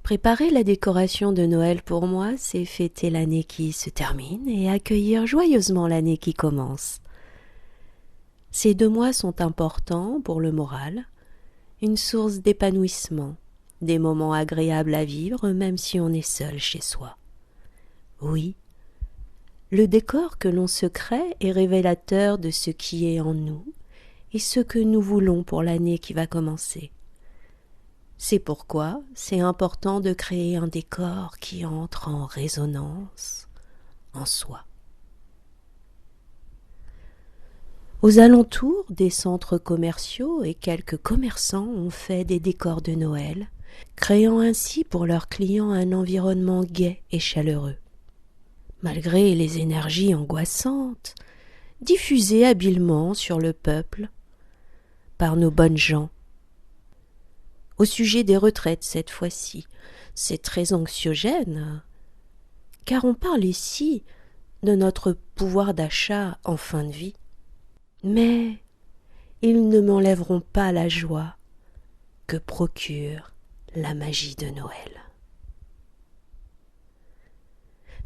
Préparer la décoration de Noël pour moi, c'est fêter l'année qui se termine et accueillir joyeusement l'année qui commence. Ces 2 mois sont importants pour le moral, une source d'épanouissement, des moments agréables à vivre même si on est seul chez soi. Oui, le décor que l'on se crée est révélateur de ce qui est en nous et ce que nous voulons pour l'année qui va commencer. C'est pourquoi c'est important de créer un décor qui entre en résonance en soi. Aux alentours des centres commerciaux et quelques commerçants ont fait des décors de Noël, créant ainsi pour leurs clients un environnement gai et chaleureux. Malgré les énergies angoissantes, diffusées habilement sur le peuple par nos bonnes gens. Au sujet des retraites cette fois-ci, c'est très anxiogène, car on parle ici de notre pouvoir d'achat en fin de vie. Mais ils ne m'enlèveront pas la joie que procure la magie de Noël.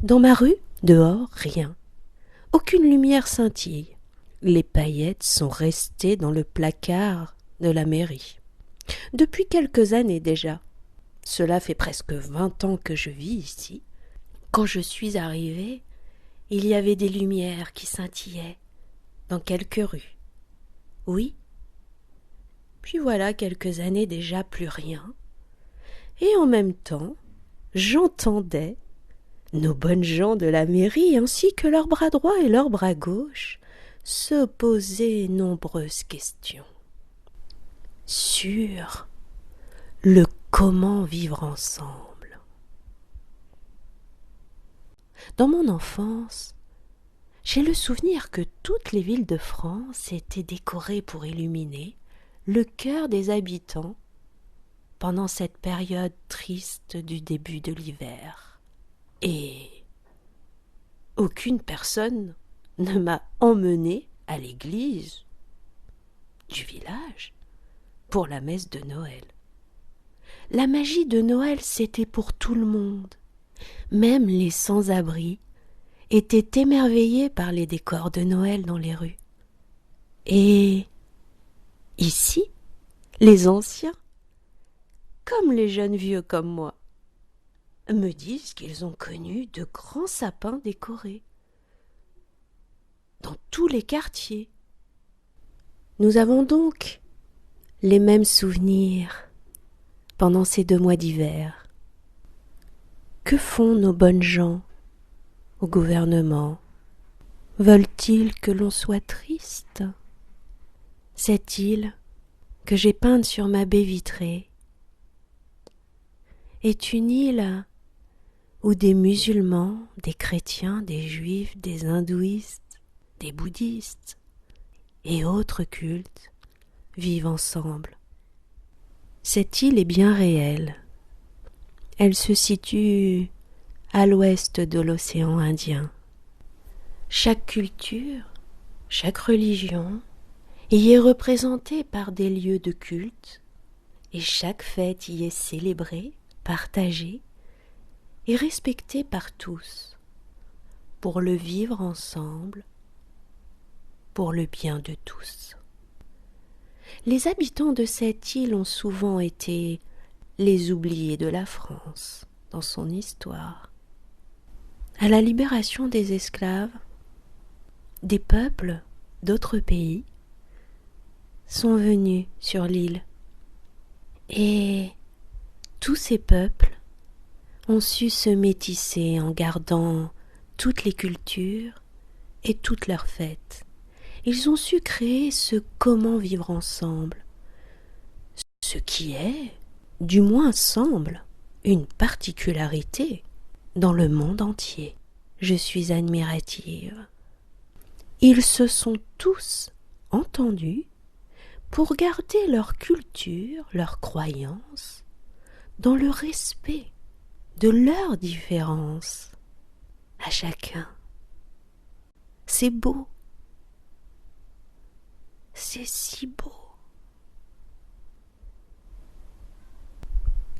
Dans ma rue, dehors, rien. Aucune lumière scintille. Les paillettes sont restées dans le placard de la mairie. Depuis quelques années déjà. Cela fait presque 20 ans que je vis ici. Quand je suis arrivée, il y avait des lumières qui scintillaient dans quelques rues. Oui. Puis voilà quelques années déjà plus rien. Et en même temps, j'entendais nos bonnes gens de la mairie ainsi que leur bras droit et leur bras gauche se poser nombreuses questions sur le comment vivre ensemble. Dans mon enfance, j'ai le souvenir que toutes les villes de France étaient décorées pour illuminer le cœur des habitants pendant cette période triste du début de l'hiver. Et aucune personne ne m'a emmenée à l'église du village pour la messe de Noël. La magie de Noël, c'était pour tout le monde. Même les sans-abri étaient émerveillés par les décors de Noël dans les rues. Et ici, les anciens, comme les jeunes vieux comme moi, me disent qu'ils ont connu de grands sapins décorés dans tous les quartiers. Nous avons donc les mêmes souvenirs pendant ces 2 mois d'hiver. Que font nos bonnes gens au gouvernement? Veulent-ils que l'on soit triste? Cette île que j'ai peinte sur ma baie vitrée est une île où des musulmans, des chrétiens, des juifs, des hindouistes, des bouddhistes et autres cultes vivent ensemble. Cette île est bien réelle. Elle se situe à l'ouest de l'océan Indien. Chaque culture, chaque religion y est représentée par des lieux de culte et chaque fête y est célébrée, partagée et respectée par tous pour le vivre ensemble, pour le bien de tous. Les habitants de cette île ont souvent été les oubliés de la France dans son histoire. À la libération des esclaves, des peuples d'autres pays sont venus sur l'île. Et tous ces peuples ont su se métisser en gardant toutes les cultures et toutes leurs fêtes. Ils ont su créer ce comment vivre ensemble, ce qui est, du moins semble, une particularité dans le monde entier. Je suis admirative. Ils se sont tous entendus pour garder leur culture, leurs croyances, dans le respect de leurs différences à chacun. C'est beau. C'est si beau.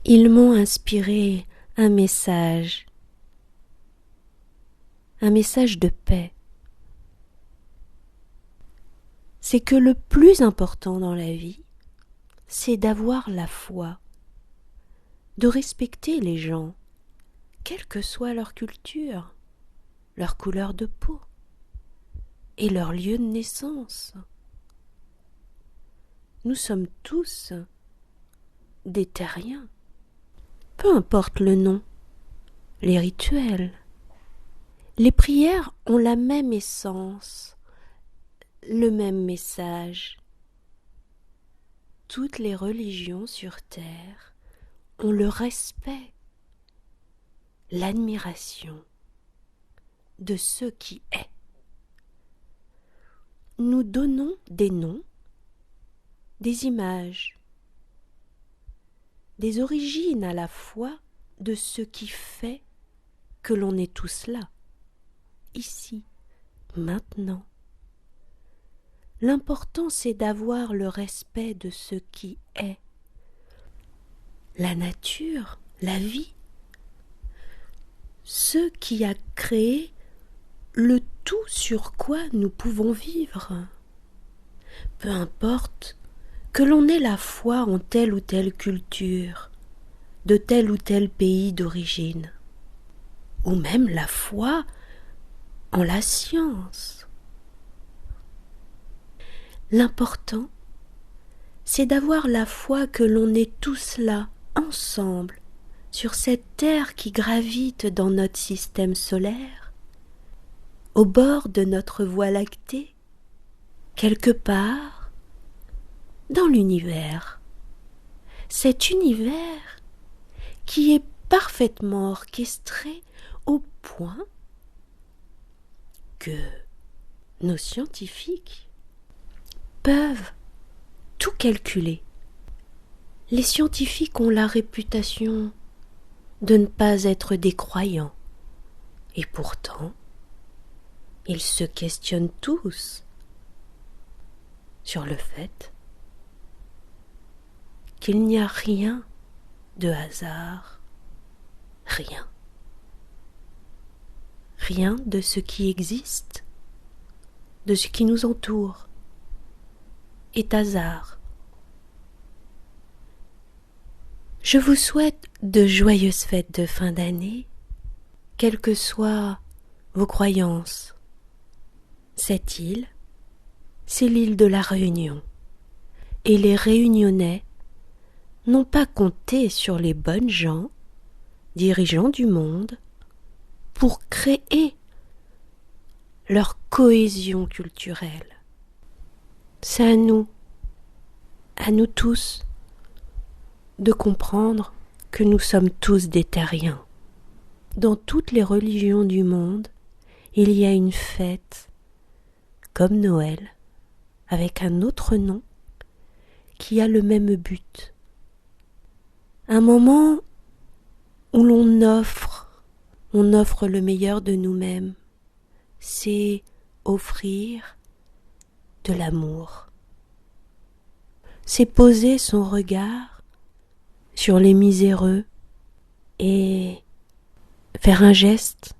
Ils m'ont inspiré un message de paix. C'est que le plus important dans la vie, c'est d'avoir la foi, de respecter les gens, quelle que soit leur culture, leur couleur de peau et leur lieu de naissance. Nous sommes tous des terriens, peu importe le nom, les rituels. Les prières ont la même essence, le même message. Toutes les religions sur terre ont le respect, l'admiration de ce qui est. Nous donnons des noms, des images, des origines à la fois de ce qui fait que l'on est tous là, ici, maintenant. L'important, c'est d'avoir le respect de ce qui est. La nature, la vie, ce qui a créé le tout sur quoi nous pouvons vivre. Peu importe que l'on ait la foi en telle ou telle culture, de tel ou tel pays d'origine, ou même la foi en la science. L'important, c'est d'avoir la foi que l'on est tous là, ensemble, sur cette terre qui gravite dans notre système solaire, au bord de notre voie lactée, quelque part dans l'univers. Cet univers qui est parfaitement orchestré au point que nos scientifiques peuvent tout calculer. Les scientifiques ont la réputation de ne pas être des croyants, et pourtant, ils se questionnent tous sur le fait qu'il n'y a rien de hasard, rien. Rien de ce qui existe, de ce qui nous entoure, est hasard. Je vous souhaite de joyeuses fêtes de fin d'année, quelles que soient vos croyances. Cette île, c'est l'île de la Réunion, et les Réunionnais n'ont pas compté sur les bonnes gens, dirigeants du monde, pour créer leur cohésion culturelle. C'est à nous tous, de comprendre que nous sommes tous des terriens. Dans toutes les religions du monde, il y a une fête, comme Noël, avec un autre nom, qui a le même but. Un moment où l'on offre le meilleur de nous-mêmes, c'est offrir de l'amour. C'est poser son regard sur les miséreux et faire un geste,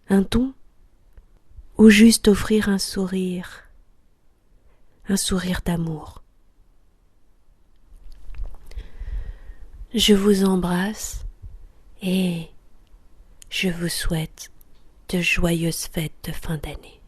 un don, ou juste offrir un sourire d'amour. Je vous embrasse et je vous souhaite de joyeuses fêtes de fin d'année.